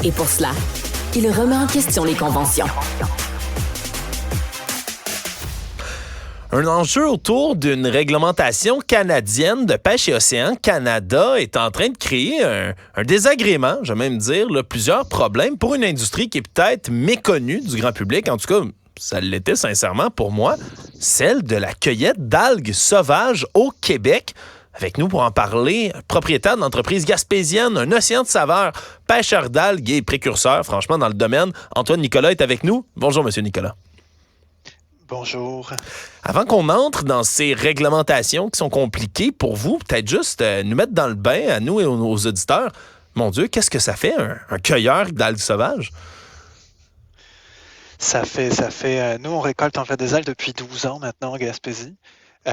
Et pour cela, il remet en question les conventions. Un enjeu autour d'une réglementation canadienne de pêche et Océan Canada est en train de créer un désagrément, je vais même dire, là, plusieurs problèmes pour une industrie qui est peut-être méconnue du grand public. En tout cas, ça l'était sincèrement pour moi, celle de la cueillette d'algues sauvages au Québec. Avec nous pour en parler, propriétaire de l'entreprise gaspésienne, un océan de saveurs, pêcheur d'algues et précurseur, franchement, dans le domaine. Antoine Nicolas est avec nous. Bonjour, Monsieur Nicolas. Bonjour. Avant qu'on entre dans ces réglementations qui sont compliquées pour vous, peut-être juste nous mettre dans le bain, à nous et aux auditeurs. Mon Dieu, qu'est-ce que ça fait, un cueilleur d'algues sauvages? Ça fait. Nous, on récolte en fait des algues depuis 12 ans maintenant en Gaspésie. Il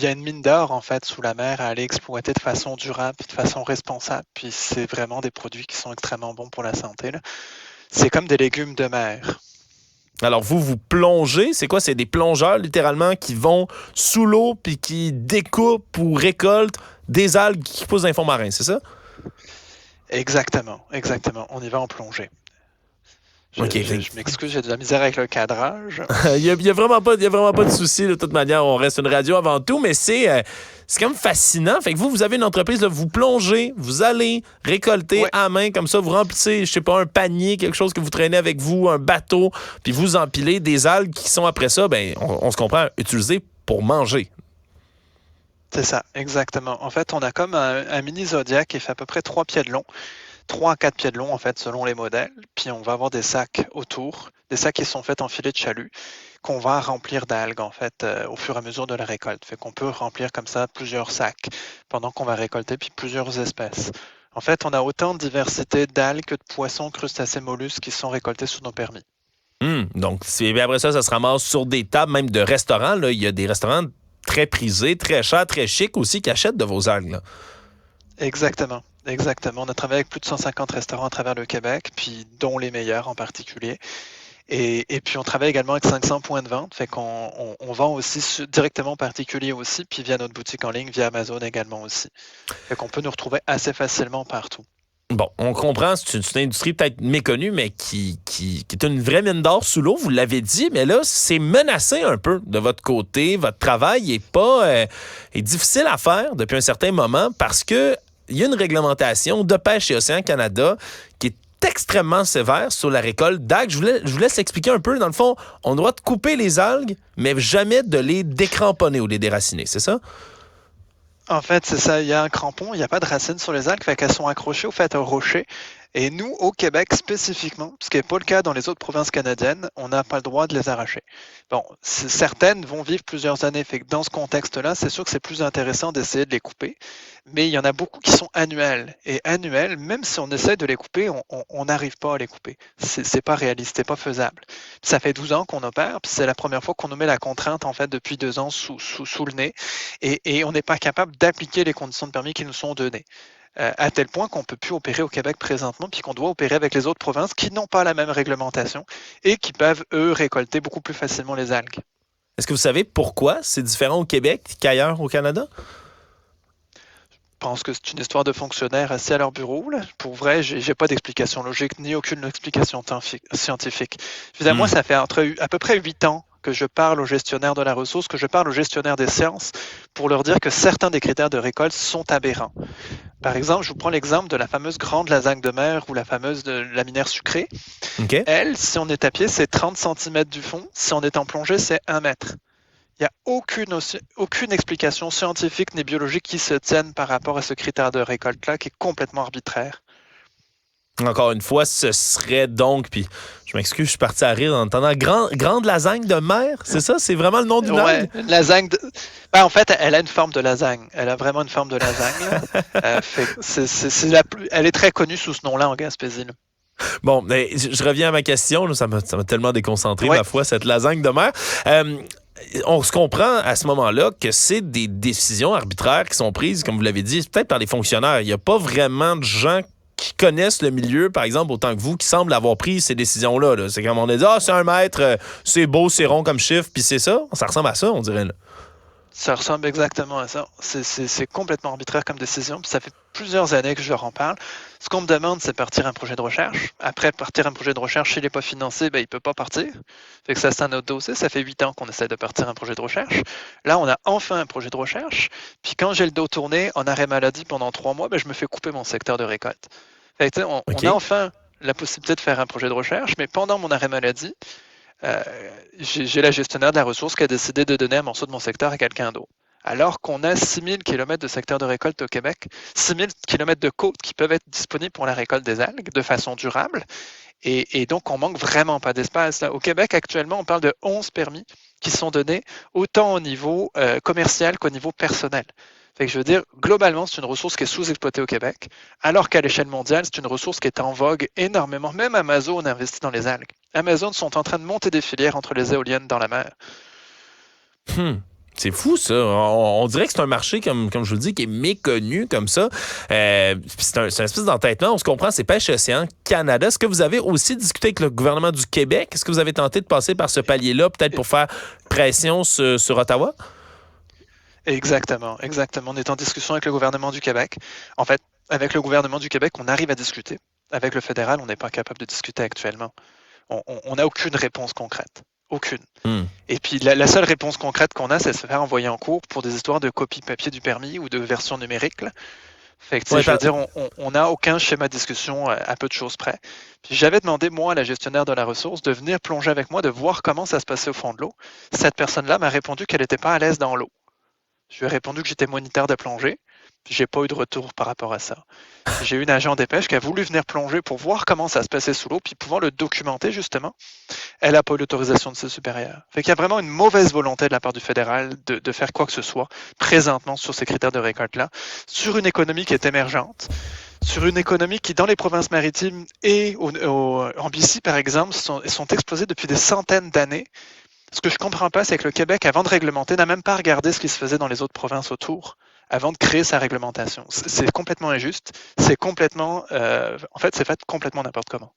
y a une mine d'or en fait sous la mer à aller exploiter de façon durable, de façon responsable. Puis c'est vraiment des produits qui sont extrêmement bons pour la santé, là. C'est comme des légumes de mer. Alors, vous plongez, c'est quoi? C'est des plongeurs, littéralement, qui vont sous l'eau puis qui découpent ou récoltent des algues qui poussent dans les fonds marins, c'est ça? Exactement. On y va en plongée. Je m'excuse, j'ai de la misère avec le cadrage. Il y a vraiment pas de souci, de toute manière. On reste une radio avant tout, mais c'est quand même fascinant. Fait que vous avez une entreprise, là, vous plongez, vous allez récolter à main, comme ça, vous remplissez, je sais pas, un panier, quelque chose que vous traînez avec vous, un bateau, puis vous empilez des algues qui sont après ça, on se comprend, utilisées pour manger. C'est ça, exactement. En fait, on a comme un mini Zodiac qui fait à peu près 3 pieds de long. 3 à 4 pieds de long, en fait, selon les modèles. Puis on va avoir des sacs autour, des sacs qui sont faits en filet de chalut, qu'on va remplir d'algues, en fait, au fur et à mesure de la récolte. Fait qu'on peut remplir comme ça plusieurs sacs pendant qu'on va récolter, puis plusieurs espèces. En fait, on a autant de diversité d'algues que de poissons, crustacés, mollusques qui sont récoltés sous nos permis. Donc, après ça se ramasse sur des tables, même de restaurants. Là. Il y a des restaurants très prisés, très chers, très chics aussi, qui achètent de vos algues, là. Exactement. On a travaillé avec plus de 150 restaurants à travers le Québec, puis dont les meilleurs en particulier. Et puis on travaille également avec 500 points de vente, fait qu'on vend aussi directement aux particuliers aussi, puis via notre boutique en ligne, via Amazon également aussi. Fait qu'on peut nous retrouver assez facilement partout. Bon, on comprend, c'est une industrie peut-être méconnue, mais qui est une vraie mine d'or sous l'eau, vous l'avez dit, mais là, c'est menacé un peu de votre côté. Votre travail est difficile à faire depuis un certain moment parce que il y a une réglementation de pêche et Océan Canada qui est extrêmement sévère sur la récolte d'algues. Je vous laisse expliquer un peu. Dans le fond, on a le droit de couper les algues, mais jamais de les décramponner ou les déraciner, c'est ça? En fait, c'est ça. Il y a un crampon, il n'y a pas de racines sur les algues, fait qu'elles sont accrochées au fait au rocher. Et nous, au Québec spécifiquement, ce qui n'est pas le cas dans les autres provinces canadiennes, on n'a pas le droit de les arracher. Bon, certaines vont vivre plusieurs années, fait que dans ce contexte-là, c'est sûr que c'est plus intéressant d'essayer de les couper, mais il y en a beaucoup qui sont annuelles. Et annuelles, même si on essaie de les couper, on n'arrive pas à les couper. C'est pas réaliste, c'est pas faisable. Ça fait 12 ans qu'on opère, puis c'est la première fois qu'on nous met la contrainte, en fait, depuis 2 ans sous le nez, et on n'est pas capable d'appliquer les conditions de permis qui nous sont données. À tel point qu'on ne peut plus opérer au Québec présentement, puis qu'on doit opérer avec les autres provinces qui n'ont pas la même réglementation et qui peuvent, eux, récolter beaucoup plus facilement les algues. Est-ce que vous savez pourquoi c'est différent au Québec qu'ailleurs au Canada? Je pense que c'est une histoire de fonctionnaires assis à leur bureau, là. Pour vrai, j'ai pas d'explication logique ni aucune explication scientifique. Moi, ça fait à peu près 8 ans que je parle aux gestionnaires de la ressource, que je parle aux gestionnaires des sciences pour leur dire que certains des critères de récolte sont aberrants. Par exemple, je vous prends l'exemple de la fameuse grande lasagne de mer ou la fameuse laminaire sucrée. Okay. Elle, si on est à pied, c'est 30 cm du fond. Si on est en plongée, c'est 1 mètre. Il n'y a aucune explication scientifique ni biologique qui se tienne par rapport à ce critère de récolte-là qui est complètement arbitraire. Encore une fois, ce serait donc, puis je m'excuse, je suis parti à rire en entendant grande lasagne de mer, c'est ça? C'est vraiment le nom d'une algue? Une lasagne en fait, elle a une forme de lasagne. Elle a vraiment une forme de lasagne. Elle est très connue sous ce nom-là en Gaspésie. Bon, mais je reviens à ma question. Là, ça m'a tellement déconcentré, ma foi, cette lasagne de mer. On se comprend à ce moment-là que c'est des décisions arbitraires qui sont prises, comme vous l'avez dit, peut-être par les fonctionnaires. Il n'y a pas vraiment de gens qui connaissent le milieu, par exemple, autant que vous, qui semblent avoir pris ces décisions-là. Là. C'est comme on a dit, c'est 1 mètre, c'est beau, c'est rond comme chiffre, puis c'est ça. Ça ressemble à ça, on dirait. Là. Ça ressemble exactement à ça. C'est complètement arbitraire comme décision. Puis ça fait plusieurs années que je leur en parle. Ce qu'on me demande, c'est partir un projet de recherche. Après, partir un projet de recherche, s'il n'est pas financé, ben, il ne peut pas partir. Fait que ça, c'est un autre dossier. Ça fait 8 ans qu'on essaie de partir un projet de recherche. Là, on a enfin un projet de recherche. Puis quand j'ai le dos tourné en arrêt maladie pendant 3 mois, ben, je me fais couper mon secteur de récolte. Fait que, on a enfin la possibilité de faire un projet de recherche, mais pendant mon arrêt maladie, j'ai la gestionnaire de la ressource qui a décidé de donner un morceau de mon secteur à quelqu'un d'autre. Alors qu'on a 6000 km de secteur de récolte au Québec, 6000 km de côtes qui peuvent être disponibles pour la récolte des algues de façon durable. Et donc, on manque vraiment pas d'espace. Au Québec, actuellement, on parle de 11 permis qui sont donnés autant au niveau commercial qu'au niveau personnel. Fait que je veux dire, globalement, c'est une ressource qui est sous-exploitée au Québec, alors qu'à l'échelle mondiale, c'est une ressource qui est en vogue énormément. Même Amazon investit dans les algues. Amazon sont en train de monter des filières entre les éoliennes dans la mer. C'est fou, ça. On dirait que c'est un marché, comme je vous le dis, qui est méconnu comme ça. C'est un espèce d'entêtement. On se comprend, c'est Pêche Océan Canada. Est-ce que vous avez aussi discuté avec le gouvernement du Québec? Est-ce que vous avez tenté de passer par ce palier-là, peut-être pour faire pression sur Ottawa? Exactement. On est en discussion avec le gouvernement du Québec. En fait, avec le gouvernement du Québec, on arrive à discuter. Avec le fédéral, on n'est pas capable de discuter actuellement. On n'a aucune réponse concrète. Aucune. Et puis, la seule réponse concrète qu'on a, c'est de se faire envoyer en cours pour des histoires de copie papier du permis ou de version numérique. Là. Fait que, je veux dire, on n'a aucun schéma de discussion à peu de choses près. Puis j'avais demandé, moi, à la gestionnaire de la ressource, de venir plonger avec moi, de voir comment ça se passait au fond de l'eau. Cette personne-là m'a répondu qu'elle n'était pas à l'aise dans l'eau. Je lui ai répondu que j'étais moniteur de plongée. J'ai pas eu de retour par rapport à ça. J'ai eu une agent des pêches qui a voulu venir plonger pour voir comment ça se passait sous l'eau, puis pouvoir le documenter, justement. Elle n'a pas eu l'autorisation de ses supérieurs. Fait qu'il y a vraiment une mauvaise volonté de la part du fédéral de faire quoi que ce soit, présentement, sur ces critères de récolte-là, sur une économie qui est émergente, sur une économie qui, dans les provinces maritimes et en BC, par exemple, sont exposées depuis des centaines d'années. Ce que je comprends pas, c'est que le Québec, avant de réglementer, n'a même pas regardé ce qui se faisait dans les autres provinces autour, avant de créer sa réglementation. C'est complètement injuste. C'est complètement... en fait, c'est fait complètement n'importe comment.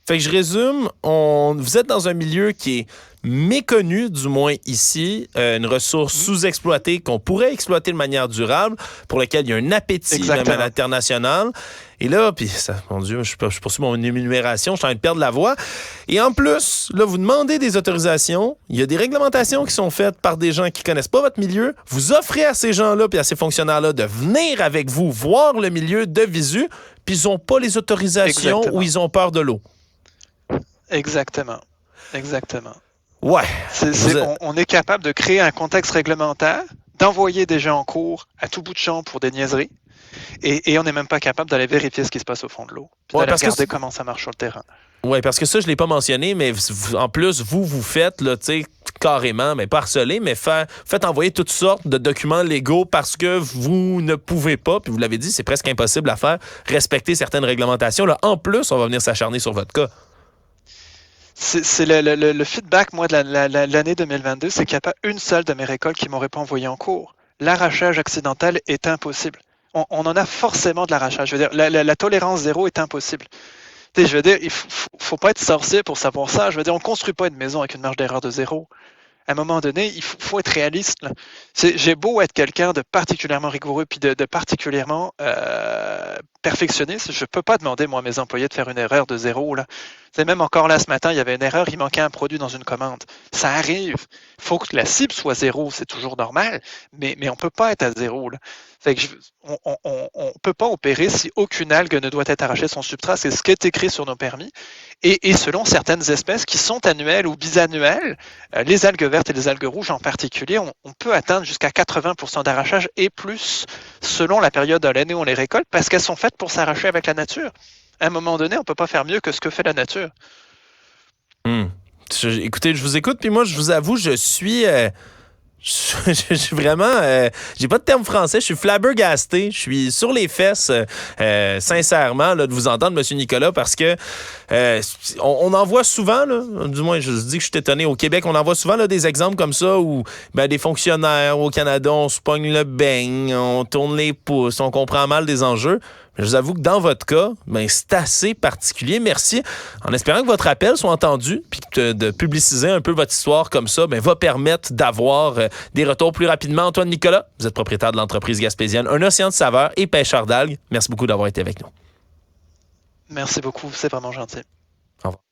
Fait que je résume, vous êtes dans un milieu qui est méconnu, du moins ici, une ressource sous-exploitée qu'on pourrait exploiter de manière durable, pour laquelle il y a un appétit même à l'international. Et là, puis ça, mon Dieu, je poursuis mon énumération, je suis en train de perdre la voix. Et en plus, là, vous demandez des autorisations, il y a des réglementations qui sont faites par des gens qui connaissent pas votre milieu. Vous offrez à ces gens-là puis à ces fonctionnaires-là de venir avec vous voir le milieu de visu, puis ils n'ont pas les autorisations ou ils ont peur de l'eau. Exactement. Ouais. On est capable de créer un contexte réglementaire, d'envoyer des gens en cours à tout bout de champ pour des niaiseries, et on n'est même pas capable d'aller vérifier ce qui se passe au fond de l'eau, puis d'aller regarder comment ça marche sur le terrain. Oui, parce que ça, je ne l'ai pas mentionné, mais en plus, vous faites, là, tu sais, carrément, mais pas harceler, mais faites envoyer toutes sortes de documents légaux parce que vous ne pouvez pas, puis vous l'avez dit, c'est presque impossible à faire, respecter certaines réglementations. Là, en plus, on va venir s'acharner sur votre cas. C'est le feedback, moi, de l'année 2022, c'est qu'il n'y a pas une seule de mes récoltes qui m'aurait pas envoyé en cours. L'arrachage accidentel est impossible. On en a forcément de l'arrachage. Je veux dire, la tolérance zéro est impossible. Je veux dire, il faut pas être sorcier pour savoir ça. Je veux dire, on construit pas une maison avec une marge d'erreur de zéro. À un moment donné, il faut être réaliste. Là. J'ai beau être quelqu'un de particulièrement rigoureux puis de particulièrement perfectionniste, je peux pas demander, moi, à mes employés de faire une erreur de zéro. Là. Même encore là, ce matin, il y avait une erreur, il manquait un produit dans une commande. Ça arrive. Il faut que la cible soit zéro, c'est toujours normal, mais on peut pas être à zéro. Là. Fait que on peut pas opérer si aucune algue ne doit être arrachée de son substrat. C'est ce qui est écrit sur nos permis. Et selon certaines espèces qui sont annuelles ou bisannuelles, les algues vertes et les algues rouges en particulier, on peut atteindre jusqu'à 80% d'arrachage et plus selon la période de l'année où on les récolte parce qu'elles sont faites pour s'arracher avec la nature. À un moment donné, on ne peut pas faire mieux que ce que fait la nature. Écoutez, je vous écoute, puis moi, je vous avoue, je suis vraiment... j'ai pas de terme français, je suis flabbergasté, je suis sur les fesses, sincèrement, là, de vous entendre, M. Nicolas, parce que on en voit souvent, là, du moins, je dis que je suis étonné, au Québec, on en voit souvent là, des exemples comme ça où des fonctionnaires au Canada, on se pogne le beigne, on tourne les pouces, on comprend mal des enjeux. Je vous avoue que dans votre cas, c'est assez particulier. Merci. En espérant que votre appel soit entendu, puis de publiciser un peu votre histoire comme ça, va permettre d'avoir des retours plus rapidement. Antoine Nicolas, vous êtes propriétaire de l'entreprise gaspésienne Un Océan de Saveurs et pêcheur d'algues. Merci beaucoup d'avoir été avec nous. Merci beaucoup, c'est vraiment gentil. Au revoir.